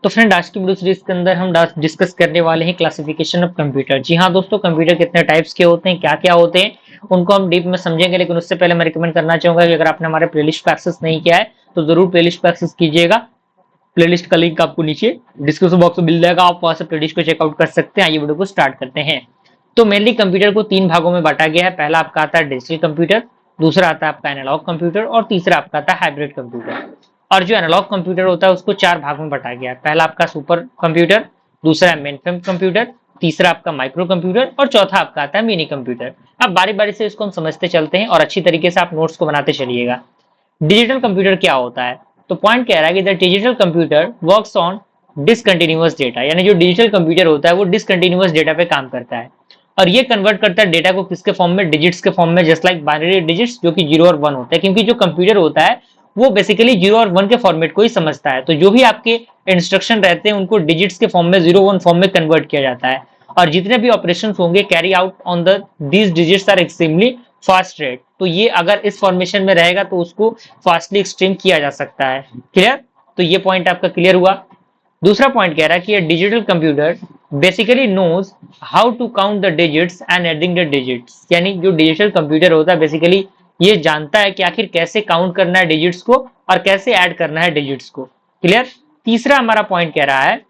तो फ्रेंड, आज की वीडियो सीरीज के अंदर हम डिस्कस करने वाले हैं क्लासिफिकेशन ऑफ कंप्यूटर। जी हाँ दोस्तों, कंप्यूटर कितने टाइप्स के होते हैं, क्या क्या होते हैं, उनको हम डीप में समझेंगे। लेकिन उससे पहले मैं रिकमेंड करना चाहूंगा कि अगर आपने हमारे प्लेलिस्ट पर एक्सेस नहीं किया है तो जरूर प्लेलिस्ट पर एक्सेस कीजिएगा। प्लेलिस्ट का लिंक आपको नीचे डिस्क्रिप्शन बॉक्स में मिल जाएगा, आप वहां से प्लेलिस्ट को चेकआउट कर सकते हैं। आइए वीडियो को स्टार्ट करते हैं। तो मेनली कंप्यूटर को तीन भागों में बांटा गया है। पहला आपका आता है डिजिटल कंप्यूटर, दूसरा आता है आपका एनालॉग कंप्यूटर और तीसरा आपका आता है हाइब्रिड कंप्यूटर। और जो एनालॉग कंप्यूटर होता है उसको चार भाग में बांटा गया है। पहला आपका सुपर कंप्यूटर, दूसरा है मेन फ्रेम कंप्यूटर, तीसरा आपका माइक्रो कंप्यूटर और चौथा आपका आता है मिनी कंप्यूटर। अब बारी बारी से इसको हम समझते चलते हैं और अच्छी तरीके से आप नोट्स को बनाते चलिएगा। डिजिटल कंप्यूटर क्या होता है? तो पॉइंट कह रहा है कि the digital computer works on discontinuous data, यानी जो डिजिटल कंप्यूटर होता है वो डिसकंटिन्यूअस डेटा पे काम करता है और ये कन्वर्ट करता है डेटा को किसके फॉर्म में, डिजिट्स के फॉर्म में, जस्ट लाइक बाइनरी डिजिट्स जो कि 0 और 1 होते हैं। क्योंकि जो कंप्यूटर होता है वो बेसिकली 0 और 1 के फॉर्मेट को ही समझता है। तो जो भी आपके इंस्ट्रक्शन रहते हैं उनको डिजिट्स के फॉर्म में 0 1 फॉर्म में कन्वर्ट किया जाता है और जितने भी ऑपरेशन होंगे carry out on the these digits are extremely fast rate. तो ये अगर इस फॉर्मेशन में रहेगा तो उसको फास्टली एक्सट्रीम किया जा सकता है। क्लियर? तो ये पॉइंट आपका क्लियर हुआ। दूसरा पॉइंट कह रहा है कि digital computer basically knows how to count the digits and adding the digits, यानी जो डिजिटल कंप्यूटर होता है बेसिकली ये जानता है कि आखिर कैसे काउंट करना है डिजिट्स को और कैसे ऐड करना है डिजिट्स को। क्लियर? तीसरा हमारा पॉइंट कह रहा है,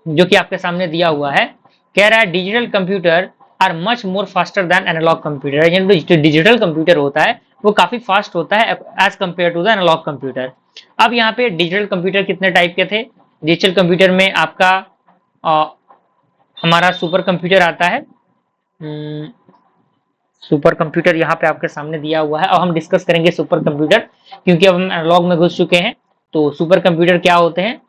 जो कि आपके सामने दिया हुआ है, कह रहा है digital computer are much more faster than analogue computer, यानी जो डिजिटल कंप्यूटर होता है वो काफी फास्ट होता है as compare to the analogue computer. अब यहाँ पे डिजिटल कंप्यूटर कितने टाइप के थे? डिजिटल कंप्यूटर में आपका हमारा सुपर कंप्यूटर आता है। सुपर कंप्यूटर यहाँ पे आपके सामने दिया हुआ है। अब हम डिस्कस करेंगे सुपर कंप्यूटर, क्योंकि अब हम एनालॉग में घुस चुके हैं। तो सुपर कंप्यूटर क्या होते हैं?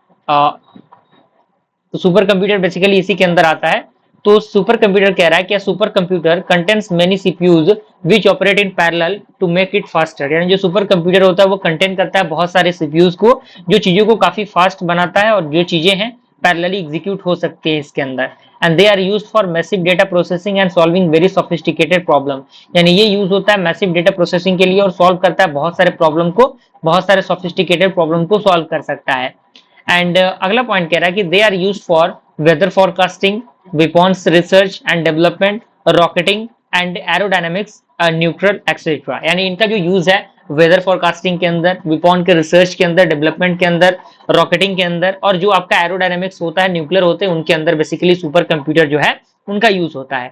तो सुपर कंप्यूटर बेसिकली इसी के अंदर आता है। तो सुपर कंप्यूटर कह रहा है कि super computer contains many CPUs which operate in parallel to make it faster, यानी जो सुपर कंप्यूटर होता है वो कंटेन करता है बहुत सारे सीपीयूज को जो चीजों को काफी फास्ट बनाता है और जो चीजें हैं पैरेलली एग्जीक्यूट हो सकती है इसके अंदर। And they are used for massive data processing and solving very sophisticated problem, यानी ये यूज होता है मैसिव डेटा प्रोसेसिंग के लिए और सॉल्व करता है बहुत सारे प्रॉब्लम को, बहुत सारे सोफिस्टिकेटेड प्रॉब्लम को सॉल्व कर सकता है। एंड अगला पॉइंट कह रहा है कि they are used for weather forecasting, weapons research and development, rocketing and aerodynamics, neutral etcetera, यानी इनका जो यूज है वेदर फोरकास्टिंग के अंदर, वेपन के रिसर्च के अंदर, डेवलपमेंट के अंदर, रॉकेटिंग के अंदर और जो आपका एरोडायनामिक्स होता है, न्यूक्लियर होते हैं उनके अंदर बेसिकली सुपर कंप्यूटर जो है उनका यूज होता है।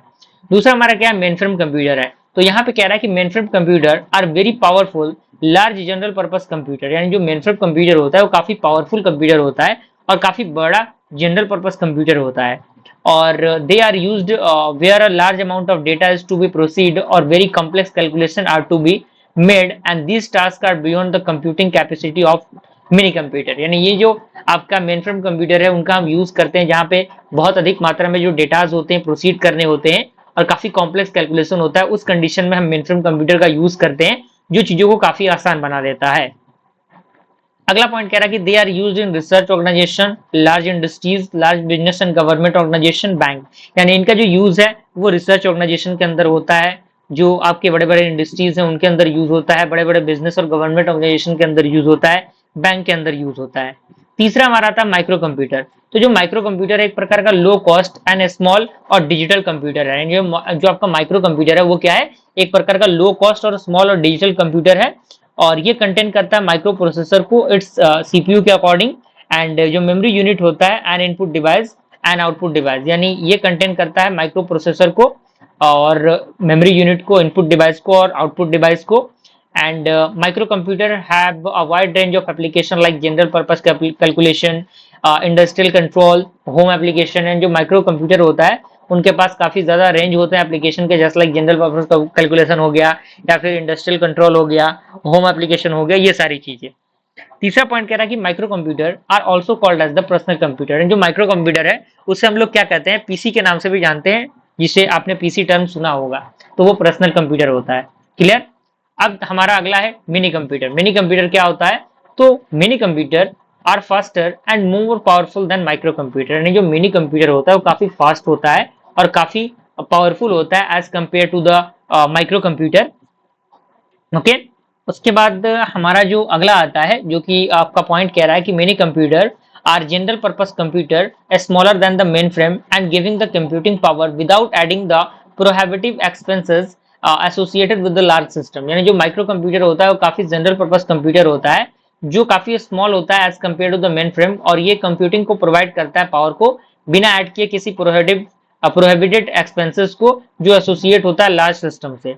दूसरा हमारा क्या है? मेन फ्रेम कंप्यूटर है। तो यहाँ पे कह रहा है कि main frame computer are very powerful large general purpose computer, यानी जो मेन फ्रेम कंप्यूटर होता है वो काफी पावरफुल कंप्यूटर होता है और काफी बड़ा जनरल पर्पस कंप्यूटर होता है। और they are used where a large amount of data is to be processed और very complex calculation are to be made and these task are beyond the computing capacity of mini computer, यानी ये जो आपका main frame computer है उनका हम use करते हैं जहाँ पे बहुत अधिक मात्रा में जो डेटाज होते हैं प्रोसीड करने होते हैं और काफी कॉम्प्लेक्स कैलकुलेशन होता है। उस कंडीशन में हम मेन फ्रेम कंप्यूटर का यूज करते हैं जो चीजों को काफी आसान बना देता है। अगला पॉइंट कह रहा है कि they are used in research organisation, large industries, large business and government organisation, bank, यानी इनका जो यूज है वो रिसर्च ऑर्गेनाइजेशन के अंदर होता है, जो आपके बड़े बड़े इंडस्ट्रीज हैं उनके अंदर यूज होता है, बड़े बड़े बिजनेस और गवर्नमेंट ऑर्गेनाइजेशन के अंदर यूज होता है, बैंक के अंदर यूज होता है। तीसरा हमारा आता है माइक्रो कंप्यूटर। तो जो माइक्रो कंप्यूटर है एक प्रकार का लो कॉस्ट एंड स्मॉल और डिजिटल कंप्यूटर है। जो आपका माइक्रो कंप्यूटर है वो क्या है? एक प्रकार का लो कॉस्ट और स्मॉल और डिजिटल कंप्यूटर है और ये कंटेन करता है माइक्रो प्रोसेसर को इट्स सीपीयू के अकॉर्डिंग, एंड जो मेमोरी यूनिट होता है N input device and output device, यानी ये कंटेन करता है माइक्रो प्रोसेसर को और मेमोरी यूनिट को, इनपुट डिवाइस को और आउटपुट डिवाइस को। And micro computer have a wide range of application like general purpose calculation, industrial control, home application. And जो माइक्रो कंप्यूटर होता है उनके पास काफी ज्यादा रेंज होते हैं एप्लीकेशन के, just like general purpose calculation हो गया या फिर इंडस्ट्रियल कंट्रोल हो गया, होम एप्लीकेशन हो गया, ये सारी चीजें। तीसरा पॉइंट कह रहा है कि micro computer are also called as the personal computer, जो माइक्रो कंप्यूटर है उसे हम लोग क्या कहते हैं? पीसी के नाम से भी जानते हैं, जिसे आपने पीसी टर्म सुना होगा, तो वो पर्सनल कंप्यूटर होता है। क्लियर? अब हमारा अगला है मिनी कंप्यूटर। मिनी कंप्यूटर क्या होता है? तो mini computer are faster and more powerful than micro computer, यानी जो मिनी कंप्यूटर होता है वो काफी फास्ट होता है और काफी पावरफुल होता है as compare to the micro computer. Okay, उसके बाद हमारा जो अगला आता है जो कि आपका पॉइंट कह रहा है कि many computer are general purpose computer smaller than the mainframe and giving the computing power without adding the prohibitive expenses associated with the large system। यानी जो माइक्रो कंप्यूटर होता है वो काफी जनरल पर्पस कंप्यूटर होता है जो काफी स्मॉल होता है as compare to the main frame, और ये कंप्यूटिंग को प्रोवाइड करता है पावर को बिना ऐड किए किसी प्रोहिबिटेड एक्सपेंसेस को जो एसोसिएट होता है लार्ज सिस्टम से।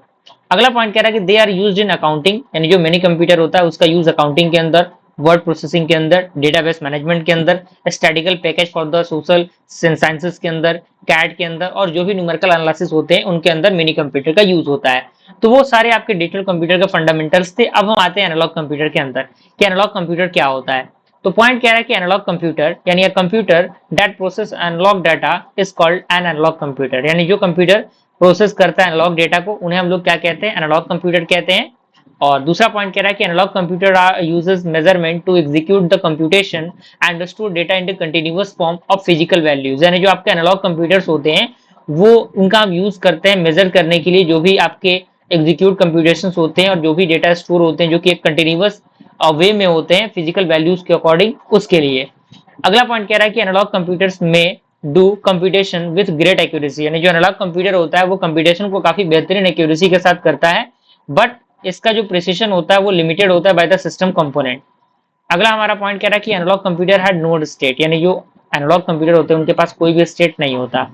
अगला पॉइंट कह रहा है कि they are used in accounting, यानी जो मिनी कंप्यूटर होता है उसका यूज अकाउंटिंग के अंदर, वर्ड प्रोसेसिंग के अंदर, डेटाबेस मैनेजमेंट के अंदर, statistical package for the social sciences के अंदर, कैड के अंदर, और जो भी न्यूमेरिकल एनालिसिस होते हैं उनके अंदर मिनी कंप्यूटर का यूज होता है। तो वो सारे आपके डिजिटल कंप्यूटर के फंडामेंटल्स थे। अब हम आते हैं एनालॉग कंप्यूटर के अंदर कि एनालॉग कंप्यूटर क्या होता है। तो पॉइंट कह रहा है कि एनालॉग कंप्यूटर यानी a computer that process analogue data is called an analogue computer, यानी जो कंप्यूटर प्रोसेस करता है एनालॉग डेटा को उन्हें हम लोग क्या कहते हैं, एनालॉग कंप्यूटर कहते हैं। और दूसरा पॉइंट कह रहा है कि analogue computer uses measurement to execute the computation and store data in the continuous form of physical values, यानी जो आपके एनालॉग कंप्यूटर्स होते हैं वो उनका हम यूज करते हैं मेजर करने के लिए जो भी आपके एग्जीक्यूट कंप्यूटेशन होते हैं और जो भी डेटा स्टोर होते हैं जो कि एक कंटिन्यूअस वे में होते हैं फिजिकल वैल्यूज के अकॉर्डिंग, उसके लिए। अगला पॉइंट कह रहा है कि एनालॉग कंप्यूटर्स में do computation with great accuracy, यानी जो एनालॉग कंप्यूटर होता है वो कंप्यूटेशन को काफी बेहतरीन एक्यूरेसी के साथ करता है, बट इसका जो प्रिसिशन होता है वो लिमिटेड होता है बाय द सिस्टम कंपोनेंट। अगला हमारा पॉइंट कह रहा है कि analogue computer had no state, यानी जो एनालॉग कंप्यूटर होते हैं उनके पास कोई भी स्टेट नहीं होता।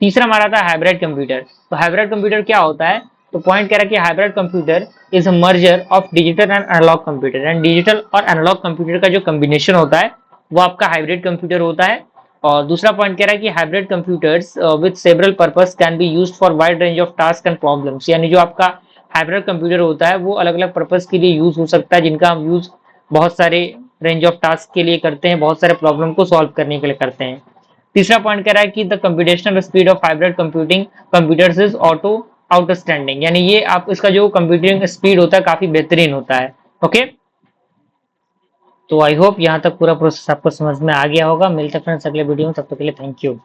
तीसरा हमारा था हाइब्रिड कंप्यूटर। तो हाइब्रिड कंप्यूटर क्या होता है, तो पॉइंट कह रहा है कि hybrid computer is a merger of digital and analogue computer, and digital और एनालॉग कंप्यूटर का जो कॉम्बिनेशन होता है वो आपका हाइब्रिड कंप्यूटर होता है। और दूसरा पॉइंट कह रहा है कि hybrid computers with several purpose can be used for wide range of task and problems, यानी जो आपका हाइब्रिड कंप्यूटर होता है वो अलग अलग पर्पस के लिए यूज हो सकता है, जिनका हम यूज बहुत सारे रेंज ऑफ टास्क के लिए करते हैं, बहुत सारे प्रॉब्लम को सॉल्व करने के लिए करते हैं। तीसरा पॉइंट कह रहा है कि the computational speed of hybrid computing computers is auto outstanding, यानी ये आप इसका जो कंप्यूटिंग स्पीड होता है काफी बेहतरीन होता है। ओके, तो आई होप यहाँ तक पूरा प्रोसेस आपको समझ में आ गया होगा। मिलते हैं फ्रेंड्स अगले वीडियो में, तब तक के लिए थैंक यू।